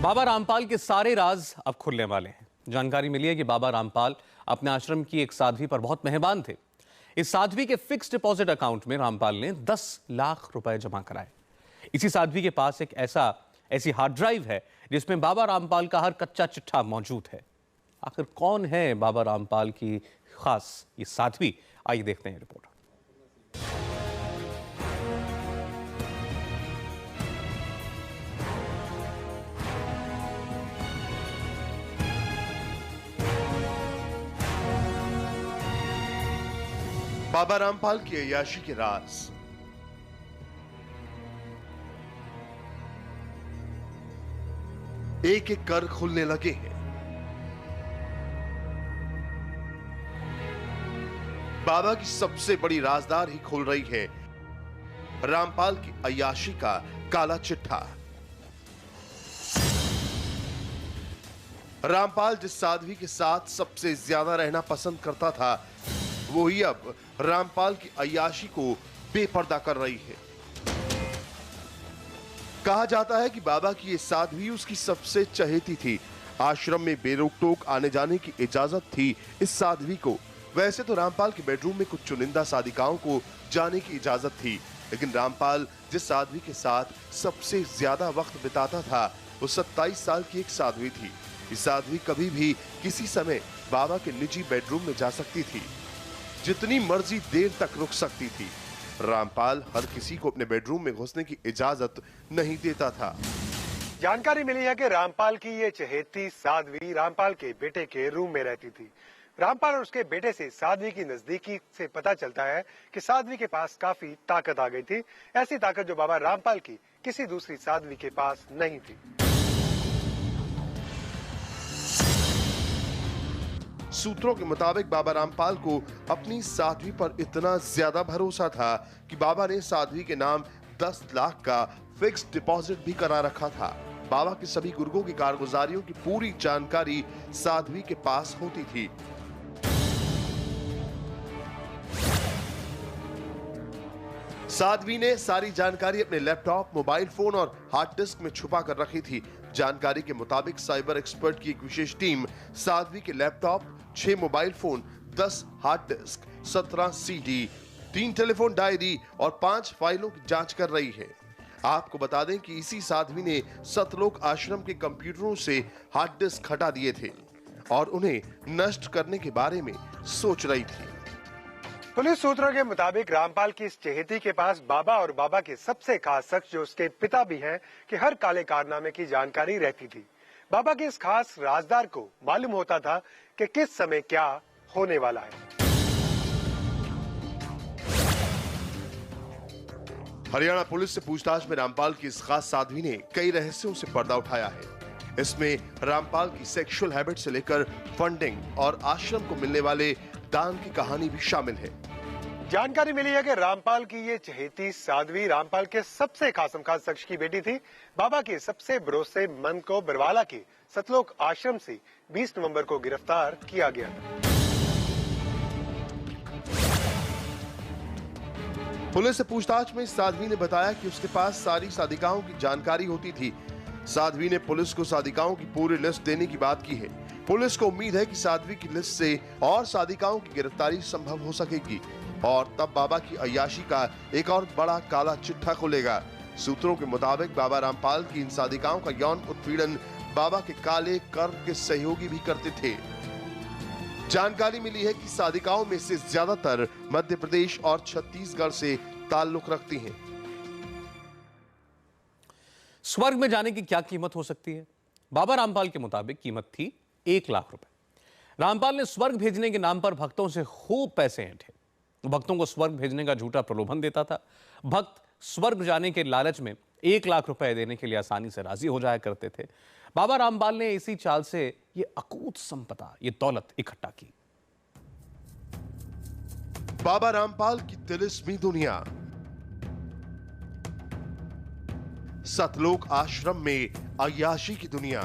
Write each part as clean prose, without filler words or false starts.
बाबा रामपाल के सारे राज अब खुलने वाले हैं। जानकारी मिली है कि बाबा रामपाल अपने आश्रम की एक साध्वी पर बहुत मेहरबान थे। इस साध्वी के फिक्स डिपॉजिट अकाउंट में रामपाल ने 10 लाख रुपए जमा कराए। इसी साध्वी के पास एक ऐसी हार्ड ड्राइव है जिसमें बाबा रामपाल का हर कच्चा चिट्ठा मौजूद है। आखिर कौन है बाबा रामपाल की खास ये साध्वी, आइए देखते हैं रिपोर्ट। बाबा रामपाल की अय्याशी के राज। एक एक कर खुलने लगे हैं। बाबा की सबसे बड़ी राजदार ही खुल रही है। रामपाल की अय्याशी का काला चिट्ठा। रामपाल जिस साध्वी के साथ सबसे ज्यादा रहना पसंद करता था, वही अब रामपाल की अय्याशी को बेपर्दा कर रही है। कहा जाता है कि बाबा की ये साध्वी उसकी सबसे चहेती थी। आश्रम में बेरोक टोक आने जाने की इजाजत थी इस साध्वी को। वैसे तो रामपाल के बेडरूम में कुछ चुनिंदा साधिकाओं को जाने की इजाजत थी, लेकिन रामपाल जिस साध्वी के साथ सबसे ज्यादा वक्त बिताता था, वो 27 साल की एक साध्वी थी। इस साध्वी कभी भी किसी समय बाबा के निजी बेडरूम में जा सकती थी, जितनी मर्जी देर तक रुक सकती थी। रामपाल हर किसी को अपने बेडरूम में घुसने की इजाजत नहीं देता था। जानकारी मिली है कि रामपाल की ये चहेती साध्वी रामपाल के बेटे के रूम में रहती थी। रामपाल और उसके बेटे से साध्वी की नजदीकी से पता चलता है कि साध्वी के पास काफी ताकत आ गई थी, ऐसी ताकत जो बाबा रामपाल की किसी दूसरी साध्वी के पास नहीं थी। सूत्रों के मुताबिक बाबा रामपाल को अपनी साध्वी पर इतना ज्यादा भरोसा था कि बाबा ने साध्वी के नाम 10 लाख का फिक्स डिपॉजिट भी करा रखा था। बाबा के सभी गुर्गों की कारगुजारियों की पूरी जानकारी साध्वी के पास होती थी। साध्वी ने सारी जानकारी अपने लैपटॉप, मोबाइल फोन और हार्ड डिस्क में छुपा कर रखी थी। जानकारी के मुताबिक साइबर एक्सपर्ट की एक विशेष टीम साध्वी के laptop, 6 mobile phone, 10 hard disk, 17 CD, 3 telephone diary और 5 फाइलों की जांच कर रही है। आपको बता दें कि इसी साध्वी ने सतलोक आश्रम के कंप्यूटरों से हार्ड डिस्क हटा दिए थे और उन्हें नष्ट करने के बारे में सोच रही थी। पुलिस सूत्रों के मुताबिक रामपाल की इस चहेती के पास बाबा और बाबा के सबसे खास शख्स जो उसके पिता भी हैं कि हर काले कारनामे की जानकारी रहती थी। बाबा के इस खास राजदार को मालूम होता था कि किस समय क्या होने वाला है। हरियाणा पुलिस से पूछताछ में रामपाल की इस खास साध्वी ने कई रहस्यों से पर्दा उठाया है। इसमें रामपाल की सेक्सुअल हैबिट से लेकर फंडिंग और आश्रम को मिलने वाले दान की कहानी भी शामिल है। जानकारी मिली है कि रामपाल की ये चहेती साध्वी रामपाल के सबसे खासम खास शख्स की बेटी थी। बाबा के सबसे भरोसेमंद को बरवाला के सतलोक आश्रम से 20 नवंबर को गिरफ्तार किया गया था। पुलिस से पूछताछ में साध्वी ने बताया कि उसके पास सारी साधिकाओं की जानकारी होती थी। साध्वी ने पुलिस को साधिकाओं की पूरी लिस्ट देने की बात की है। पुलिस को उम्मीद है कि साध्वी की लिस्ट से और साधिकाओं की गिरफ्तारी संभव हो सकेगी और तब बाबा की अय्याशी का एक और बड़ा काला चिट्ठा खुलेगा। सूत्रों के मुताबिक बाबा रामपाल की इन साधिकाओं का यौन उत्पीड़न बाबा के काले कर के सहयोगी भी करते थे। जानकारी मिली है कि साधिकाओं में से ज्यादातर मध्य प्रदेश और छत्तीसगढ़ से ताल्लुक रखती हैं। स्वर्ग में जाने की क्या कीमत हो सकती है? बाबा रामपाल के मुताबिक कीमत थी 1 लाख रुपए। रामपाल ने स्वर्ग भेजने के नाम पर भक्तों से खूब पैसे ऐंठे। भक्तों को स्वर्ग भेजने का झूठा प्रलोभन देता था। भक्त स्वर्ग जाने के लालच में 1 लाख रुपए देने के लिए आसानी से राजी हो जाया करते थे। बाबा रामपाल ने इसी चाल से ये अकूत संपदा, ये दौलत इकट्ठा की। बाबा रामपाल की तिलिस्मी दुनिया। सतलोक आश्रम में अय्याशी की दुनिया।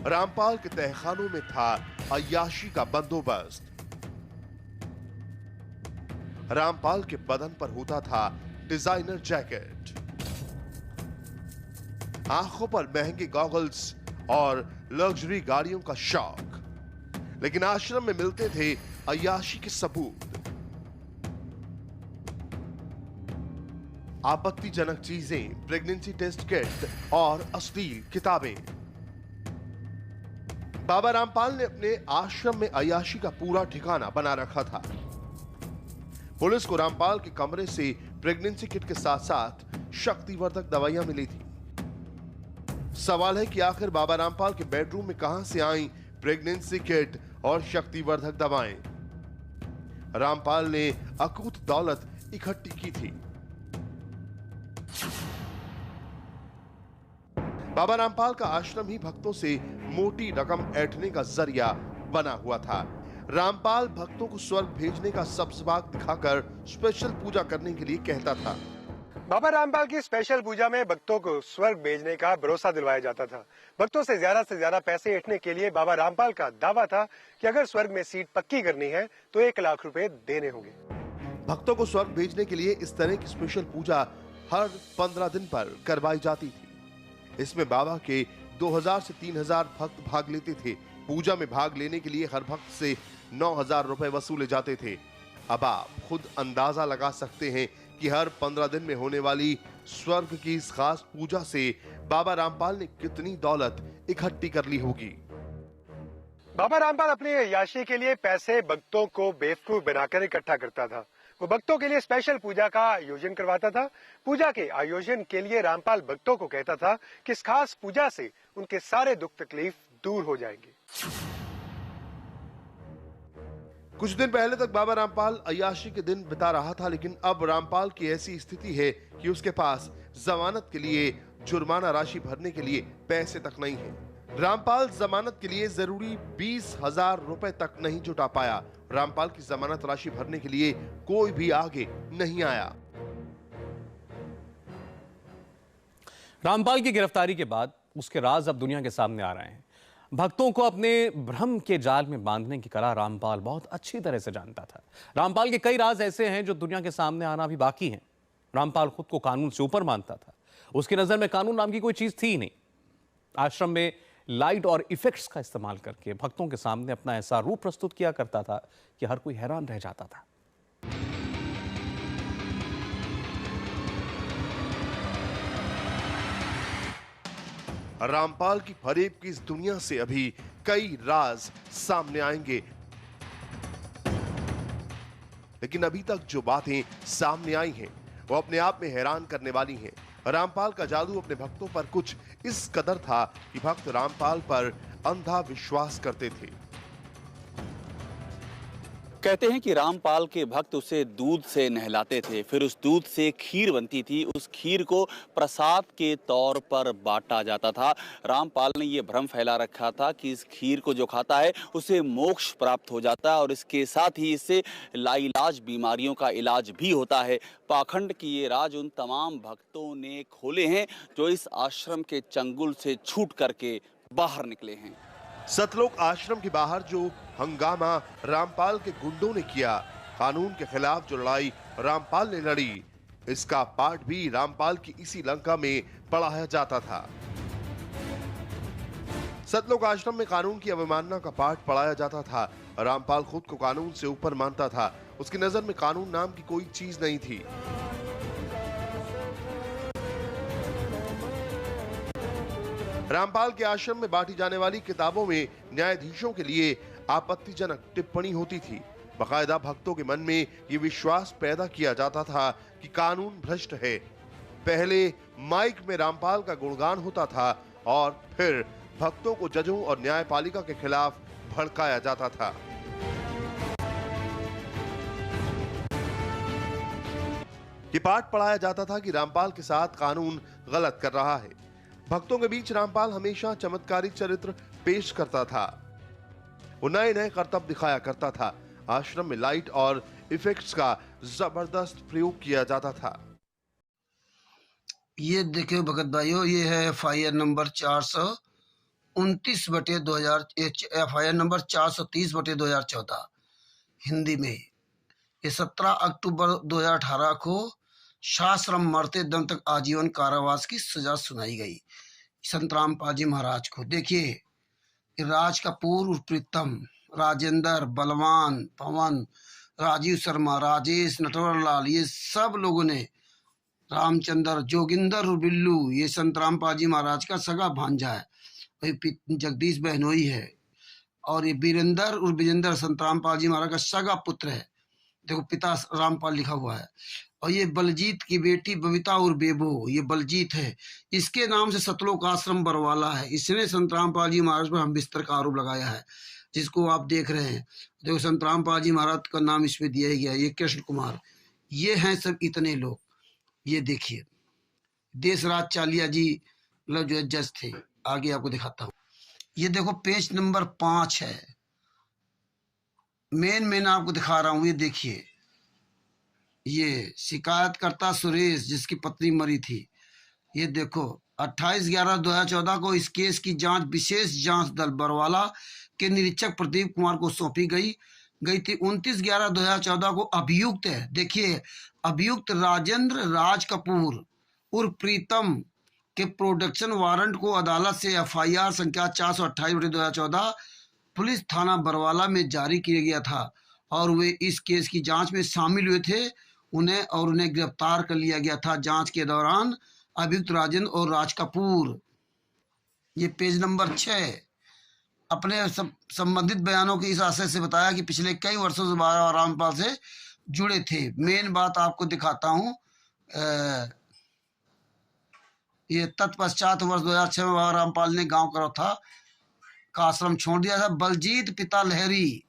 रामपाल के तहखानों में था अय्याशी का बंदोबस्त। रामपाल के बदन पर होता था डिजाइनर जैकेट। आंखों पर महंगे गॉगल्स और लग्जरी गाड़ियों का शौक, लेकिन आश्रम में मिलते थे अय्याशी के सबूत। आपत्तिजनक चीजें, प्रेगनेंसी टेस्ट किट और अश्लील किताबें। बाबा रामपाल ने अपने आश्रम में अय्याशी का पूरा ठिकाना बना रखा था। पुलिस को रामपाल के कमरे से प्रेगनेंसी किट के साथ साथ शक्तिवर्धक दवाइयां मिली थी। सवाल है कि आखिर बाबा रामपाल के बेडरूम में कहां से आई प्रेगनेंसी किट और शक्तिवर्धक दवाएं? रामपाल ने अकूत दौलत इकट्ठी की थी। बाबा रामपाल का आश्रम ही भक्तों से मोटी रकम ऐंठने का जरिया बना हुआ था। रामपाल भक्तों को स्वर्ग भेजने का सब्ज़बाग दिखाकर स्पेशल पूजा करने के लिए कहता था। बाबा रामपाल की स्पेशल पूजा में भक्तों को स्वर्ग भेजने का भरोसा दिलवाया जाता था। भक्तों से ज्यादा पैसे ऐंठने के लिए बाबा रामपाल का दावा था कि अगर स्वर्ग में सीट पक्की करनी है तो 1 लाख रुपए देने होंगे। भक्तों को स्वर्ग भेजने के लिए इस तरह की स्पेशल पूजा हर 15 दिन पर करवाई जाती थी। इसमें बाबा के 2000 से 3000 भक्त भाग लेते थे। पूजा में भाग लेने के लिए हर भक्त से 9000 रुपए वसूले जाते थे। अब आप खुद अंदाजा लगा सकते हैं कि हर 15 दिन में होने वाली स्वर्ग की इस खास पूजा से बाबा रामपाल ने कितनी दौलत इकट्ठी कर ली होगी। बाबा रामपाल अपनी अय्याशी के लिए पैसे भक्तों को बेवकूफ बनाकर इकट्ठा करता था। वो भक्तों के लिए स्पेशल पूजा का आयोजन करवाता था। पूजा के आयोजन के लिए रामपाल भक्तों को कहता था कि इस खास पूजा से उनके सारे दुख तकलीफ दूर हो जाएंगे। कुछ दिन पहले तक बाबा रामपाल अय्याशी के दिन बिता रहा था, लेकिन अब रामपाल की ऐसी स्थिति है कि उसके पास जमानत के लिए जुर्माना राशि भरने के लिए पैसे तक नहीं है। रामपाल जमानत के लिए जरूरी 20,000 रुपए तक नहीं जुटा पाया। रामपाल की जमानत राशि भरने के लिए कोई भी आगे नहीं आया। रामपाल की गिरफ्तारी के बाद उसके राज अब दुनिया के सामने आ रहे हैं। भक्तों को अपने भ्रम के जाल में बांधने की कला रामपाल बहुत अच्छी तरह से जानता था। रामपाल के कई राज ऐसे हैं जो दुनिया के सामने आना भी बाकी हैं। रामपाल खुद को कानून से ऊपर मानता था। उसकी नजर में कानून नाम की कोई चीज थी ही नहीं। आश्रम में लाइट और इफेक्ट्स का इस्तेमाल करके भक्तों के सामने अपना ऐसा रूप प्रस्तुत किया करता था कि हर कोई हैरान रह जाता था। रामपाल की फरेब की इस दुनिया से अभी कई राज सामने आएंगे, लेकिन अभी तक जो बातें सामने आई हैं वो अपने आप में हैरान करने वाली हैं। रामपाल का जादू अपने भक्तों पर कुछ इस कदर था कि भक्त रामपाल पर अंधा विश्वास करते थे। कहते हैं कि रामपाल के भक्त उसे दूध से नहलाते थे, फिर उस दूध से खीर बनती थी, उस खीर को प्रसाद के तौर पर बांटा जाता था। रामपाल ने ये भ्रम फैला रखा था कि इस खीर को जो खाता है उसे मोक्ष प्राप्त हो जाता है और इसके साथ ही इससे लाइलाज बीमारियों का इलाज भी होता है। पाखंड की ये राज उन तमाम भक्तों ने खोले हैं जो इस आश्रम के चंगुल से छूट करके बाहर निकले हैं। सतलोक आश्रम के बाहर जो हंगामा रामपाल के गुंडों ने किया, कानून के खिलाफ जो लड़ाई रामपाल ने लड़ी, इसका पाठ भी रामपाल की इसी लंका में पढ़ाया जाता था। सतलोक आश्रम में कानून की अवमानना का पाठ पढ़ाया जाता था। रामपाल खुद को कानून से ऊपर मानता था। उसकी नजर में कानून नाम की कोई चीज नहीं थी। रामपाल के आश्रम में बांटी जाने वाली किताबों में न्यायाधीशों के लिए आपत्तिजनक टिप्पणी होती थी। बाकायदा भक्तों के मन में ये विश्वास पैदा किया जाता था कि कानून भ्रष्ट है। पहले माइक में रामपाल का गुणगान होता था और फिर भक्तों को जजों और न्यायपालिका के खिलाफ भड़काया जाता था। ये पाठ पढ़ाया जाता था कि रामपाल के साथ कानून गलत कर रहा है। भक्तों के बीच रामपाल हमेशा चमत्कारी चरित्र पेश करता था। वो नए नए करतब दिखाया करता था। आश्रम में लाइट और इफेक्ट्स का जबरदस्त प्रयोग किया जाता था। ये देखिए भगत भाइयों, ये है FIR number 429/2000, FIR number 430/2014 Hindi में। ये 17 अक्टूबर 2018 को साश्रम मरते दम तक आजीवन कारावास की सजा सुनाई गई। संतराम पाजी महाराज को। देखिए राज कपूर उर्फ प्रीतम, राजेंद्र, बलवान, पवन, राजीव शर्मा, राजेश, नटवर लाल, ये सब लोगों ने, रामचंद्र, जोगिंदर और बिल्लू, ये संतराम पाजी महाराज का सगा भांजा है, जगदीश बहनोई है। और ये वीरेंद्र और विजेंद्र संतराम पाजी महाराज का सगा पुत्र है। देखो पिता रामपाल लिखा हुआ है। और ये बलजीत की बेटी बबीता और बेबो, ये बलजीत है, इसके नाम से सतलोक आश्रम बरवाला है। इसने संतराम पाजी महाराज पर हम बिस्तर का आरोप लगाया है, जिसको आप देख रहे हैं। देखो संतराम पाजी महाराज का नाम इसमें दिया गया, ये कृष्ण कुमार, ये हैं सब इतने लोग। ये देखिए देशराज चालिया जी मतलब जो जज थे। आगे आपको दिखाता हूँ। ये देखो पेज नंबर 5 है, मेन आपको दिखा रहा हूँ। ये देखिए, ये शिकायतकर्ता सुरेश जिसकी पत्नी मरी थी। ये देखो 28/11/2014 को इस केस की जांच विशेष जांच दल बरवाला के निरीक्षक प्रदीप कुमार को सौंपी गई थी। 29/11/2014 को अभियुक्त है, देखिए अभियुक्त राजेंद्र राज कपूर उर्फ प्रीतम के प्रोडक्शन वारंट को अदालत से FIR संख्या 428/2014 पुलिस थाना बरवाला में जारी किया गया था और वे इस केस की जांच में शामिल हुए थे। उन्हें गिरफ्तार कर लिया गया था। जांच के दौरान अभियुक्त राजेंद्र और राज कपूर, ये पेज नंबर 6, अपने संबंधित बयानों के इस आशय से बताया कि पिछले कई वर्षों से बाबा रामपाल से जुड़े थे। मेन बात आपको दिखाता हूँ। ये तत्पश्चात वर्ष 2006 में बाबा रामपाल ने गांव करौथा का आश्रम छोड़ दिया था। बलजीत पिता लहरी,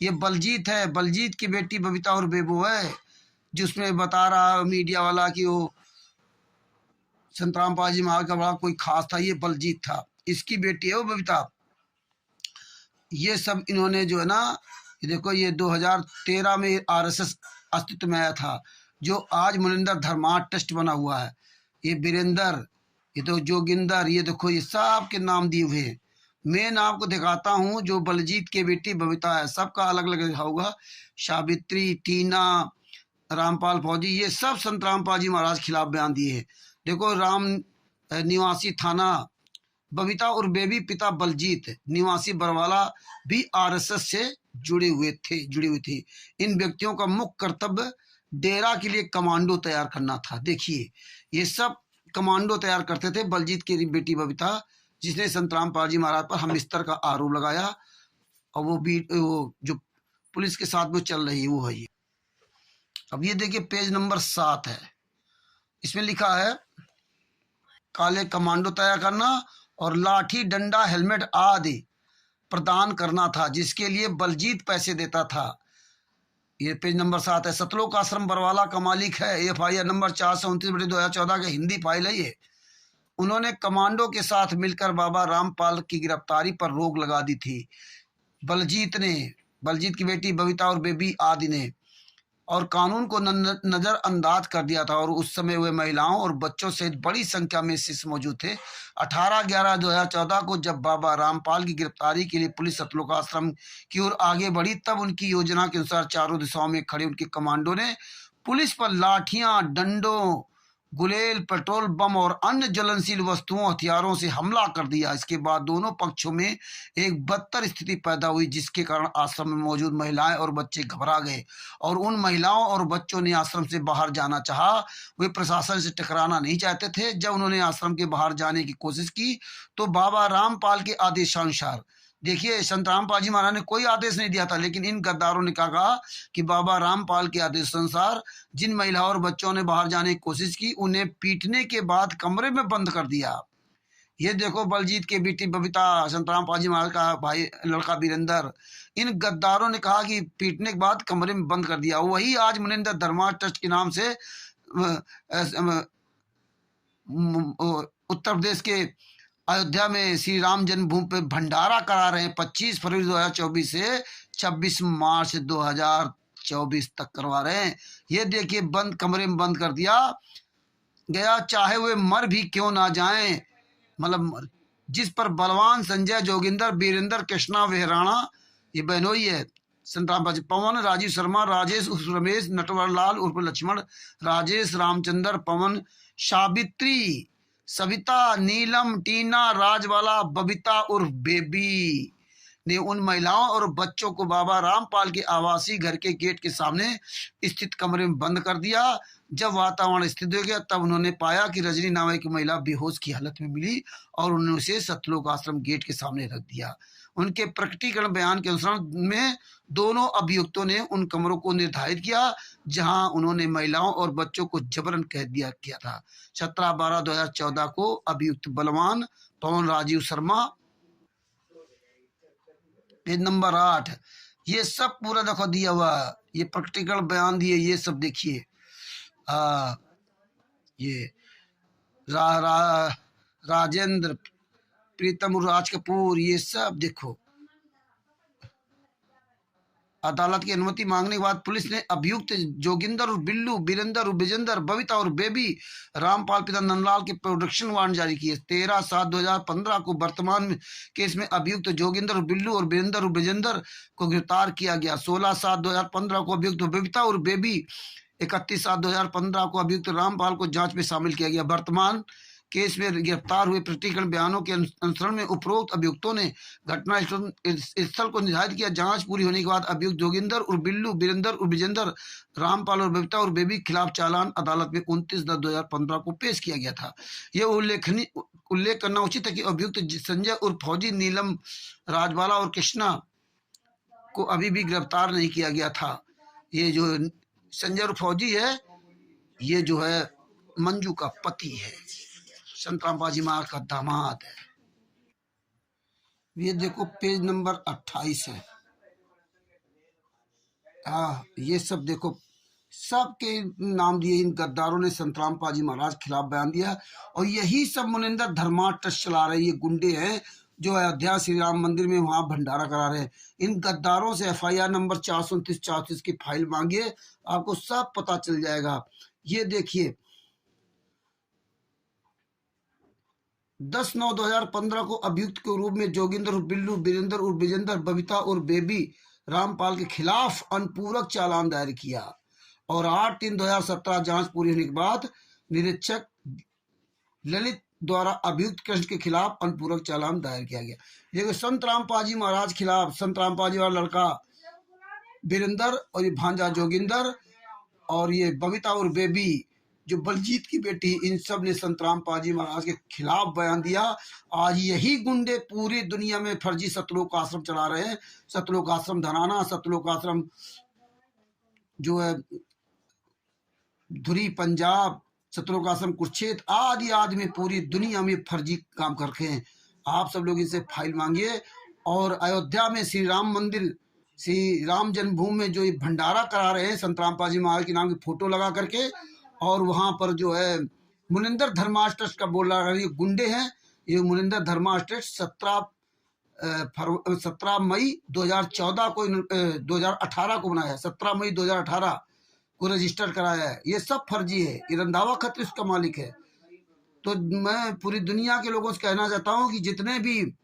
ये बलजीत है, बलजीत की बेटी बबीता और बेबो है, जिसमें बता रहा मीडिया वाला कि वो संतराम पाजी महाराज का बड़ा कोई खास था, ये बलजीत था, इसकी बेटी है वो बबीता। ये सब इन्होंने जो है ना, ये देखो ये 2013 में RSS अस्तित्व में आया था, जो आज मुनिंदर धर्मार्थ ट्रस्ट बना हुआ है। ये वीरेंद्र, ये तो जोगिंदर, ये देखो ये सब के नाम दिए हुए हैं। मैं आपको दिखाता हूँ जो बलजीत की बेटी बबीता है, सबका अलग अलग लिखा होगा। सावित्री, टीना, रामपाल फौजी, ये सब संतराम पाजी महाराज खिलाफ बयान दिए हैं। देखो राम निवासी थाना बबीता और बेबी पिता बलजीत निवासी बरवाला भी RSS से जुड़ी हुई थी। इन व्यक्तियों का मुख्य कर्तव्य डेरा के लिए कमांडो तैयार करना था। देखिए ये सब कमांडो तैयार करते थे। बलजीत की बेटी बबीता, जिसने संतराम पाजी महाराज पर हमबिस्तर का आरोप लगाया, और वो जो पुलिस के साथ में चल रही है वो है ये। अब ये देखिए पेज नंबर 7 है, इसमें लिखा है काले कमांडो तैयार करना और लाठी, डंडा, हेलमेट आदि प्रदान करना था, जिसके लिए बलजीत पैसे देता था। ये पेज नंबर 7 है। सतलोक आश्रम बरवाला का मालिक है। FIR नंबर 429/2014 का हिंदी फाइल है ये। उन्होंने कमांडो के साथ मिलकर बाबा रामपाल की गिरफ्तारी पर रोक लगा दी थी। बलजीत की बेटी बबीता और बेबी आदि ने, और कानून को नजरअंदाज कर दिया था। और उस समय वे महिलाओं और बच्चों सहित बड़ी संख्या में शिष्य मौजूद थे। 18/11/2014 को जब बाबा रामपाल की गिरफ्तारी के लिए पुलिस सतलोक आश्रम की ओर आगे बढ़ी, तब उनकी योजना के अनुसार चारों दिशाओं में खड़े उनके कमांडो ने पुलिस पर लाठियां, डंडों, गुलेल, पेट्रोल बम और अन्य ज्वलनशील वस्तुओं, हथियारों से हमला कर दिया। इसके बाद दोनों पक्षों में एक बदतर स्थिति पैदा हुई, जिसके कारण आश्रम में मौजूद महिलाएं और बच्चे घबरा गए और उन महिलाओं और बच्चों ने आश्रम से बाहर जाना चाहा। वे प्रशासन से टकराना नहीं चाहते थे। जब उन्होंने आश्रम के बाहर जाने की कोशिश की तो बाबा रामपाल के आदेशानुसार, देखिए संतराम पाजी महाराज ने कोई आदेश नहीं दिया था, लेकिन इन गद्दारों ने कहा कि बाबा रामपाल के आदेशानुसार जिन महिलाओं और बच्चों ने बाहर जाने की कोशिश की, उन्हें पीटने के बाद कमरे में बंद कर दिया। ये देखो बलजीत की बेटी बबीता, संतराम पाजी महाराज का भाई लड़का वीरेंद्र, इन गद्दारों ने कहा कि पीटने के बाद कमरे में बंद कर दिया। वही आज मुनिंदर धर्मार्थ ट्रस्ट के नाम से उत्तर प्रदेश के अयोध्या में श्री राम जन्मभूमि पर भंडारा करा रहे हैं। 25 फरवरी 2024 से 26 मार्च 2024 तक करवा रहे हैं। ये देखिए बंद कमरे में बंद कर दिया गया, चाहे वे मर भी क्यों ना जाएं। मतलब जिस पर बलवान, संजय, जोगिंदर, वीरेंद्र, कृष्णा, वेहराणा, ये बहनोई है, संतराम पाजी, पवन, राजीव शर्मा, राजेश उर्फ रमेश, नटवर लाल उर्फ लक्ष्मण, राजेश, रामचंद्र, पवन, सावित्री, सविता, नीलम, टीना, राजवाला, बबीता और बेबी ने उन महिलाओं और बच्चों को बाबा रामपाल के आवासीय घर के गेट के सामने स्थित कमरे में बंद कर दिया। जब वातावरण स्थिर हो गया तब उन्होंने पाया कि रजनी नामक की महिला बेहोश की हालत में मिली और उन्होंने उसे सतलोक आश्रम गेट के सामने रख दिया। उनके प्रकटीकरण बयान के अनुसार में दोनों अभियुक्तों ने उन कमरों को निर्धारित किया जहां उन्होंने महिलाओं और बच्चों को जबरन कैद किया था। 17/12/2014 को अभियुक्त बलवान पवन राजीव शर्मा, पेज नंबर 8, ये सब पूरा देखो दिया हुआ, ये प्रकटीकरण बयान दिए, ये सब देखिए। ये राजेंद्र, प्रीतम और राज कपूर, ये सब देखो। अदालत की अनुमति मांगने के बाद पुलिस ने अभियुक्त जोगिंदर और बिल्लू, बीरेंद्र और विजेंद्र, बबीता और बेबी रामपाल पिता नंदलाल के प्रोडक्शन वारंट जारी किए। 13/7/2015 को वर्तमान केस में अभियुक्त जोगिंदर और बिल्लू और बीरेंद्र और विजेंद्र को गिरफ्तार किया गया। 16/7/2015 को अभियुक्त बबीता और बेबी, 31/7/2015 को अभियुक्त रामपाल को जांच में शामिल किया गया। वर्तमान केस में गिरफ्तार हुए प्रकटीकरण बयानों के अनुसरण में उपरोक्त अभियुक्तों ने घटना स्थल को निर्धारित किया। जांच पूरी होने के बाद अभियुक्त जोगिंदर और बिल्लू, बीरेंद्र और विजेंद्र, रामपाल और बबीता और बेबी के खिलाफ चालान अदालत में 29/10/2015 को पेश किया गया था। यह उल्लेख करना उचित है कि अभियुक्त संजय और फौजी, नीलम, राजवाला और कृष्णा को अभी भी गिरफ्तार नहीं किया गया था। ये जो संजय और फौजी है, ये जो है मंजू का पति है, संतराम पाजी महाराज का दामाद है। ये देखो पेज नंबर 28 है। ये सब देखो, सबके नाम दिए। इन गद्दारों ने संतराम पाजी महाराज के खिलाफ बयान दिया और यही सब मुनिंदर धर्मा ट्रस्ट चला रहे। ये गुंडे हैं जो अयोध्या श्री राम मंदिर में वहां भंडारा करा रहे हैं। इन गद्दारों से FIR नंबर 429-430 की फाइल मांगिए, आपको सब पता चल जाएगा। ये देखिए 10/9/2015 को अभियुक्त के रूप में जोगिंदर, बिल्लू, बीरेंद्र और विजेंद्र, बबीता और बेबी रामपाल के खिलाफ अनुपूरक चालान दायर किया और 8/3/2017 जांच पूरी होने के बाद निरीक्षक ललित द्वारा अभियुक्त कृष्ण के खिलाफ अनुपूरक चालान दायर किया गया। देखो संतराम पाजी महाराज खिलाफ, संतराम पाजी वाला लड़का बीरेंद्र और ये भांजा जोगिंदर और ये बबीता और बेबी जो बलजीत की बेटी, इन सब ने संतराम पाजी महाराज के खिलाफ बयान दिया। आज यही गुंडे पूरी दुनिया में फर्जी सतलोक आश्रम चला रहे हैं। सतलोक आश्रम धनाना, सतलोक आश्रम जो है धुरी पंजाब, सतलोक आश्रम कुरुक्षेत्र आदि आदि में पूरी दुनिया में फर्जी काम कर रहे हैं। आप सब लोग इनसे फाइल मांगिए। और अयोध्या में श्री राम मंदिर, श्री राम जन्मभूमि में जो ये भंडारा करा रहे हैं संतराम पाजी महाराज के नाम की फोटो लगा करके, और वहां पर जो है मुनिंदर धर्माश ट्रस्ट का बोल रहा है, ये गुंडे हैं। ये मुनिंदर धर्माश ट्रस्ट 17 मई 2014 को 2018 को बनाया है। 17 मई 2018 को रजिस्टर कराया है। ये सब फर्जी है। ये रंधावा खत्री उसका मालिक है। तो मैं पूरी दुनिया के लोगों से कहना चाहता हूँ कि जितने भी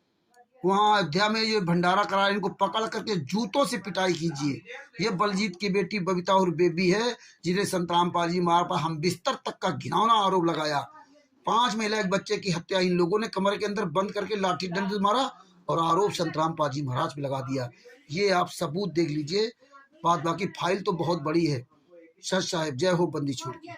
वहाँ अयोध्या में ये भंडारा करा रहे हैं, इनको पकड़ करके जूतों से पिटाई कीजिए। ये बलजीत की बेटी बबीता और बेबी है जिन्हें संतराम पाजी महाराज पर हम बिस्तर तक का घिनौना आरोप लगाया। 5 महिला एक बच्चे की हत्या इन लोगों ने कमरे के अंदर बंद करके लाठी डंडे से मारा और आरोप संतराम पाजी महाराज पे लगा दिया। ये आप सबूत देख लीजिए। बात बाकी फाइल तो बहुत बड़ी है। सच साहेब, जय हो बंदी छोड़ की।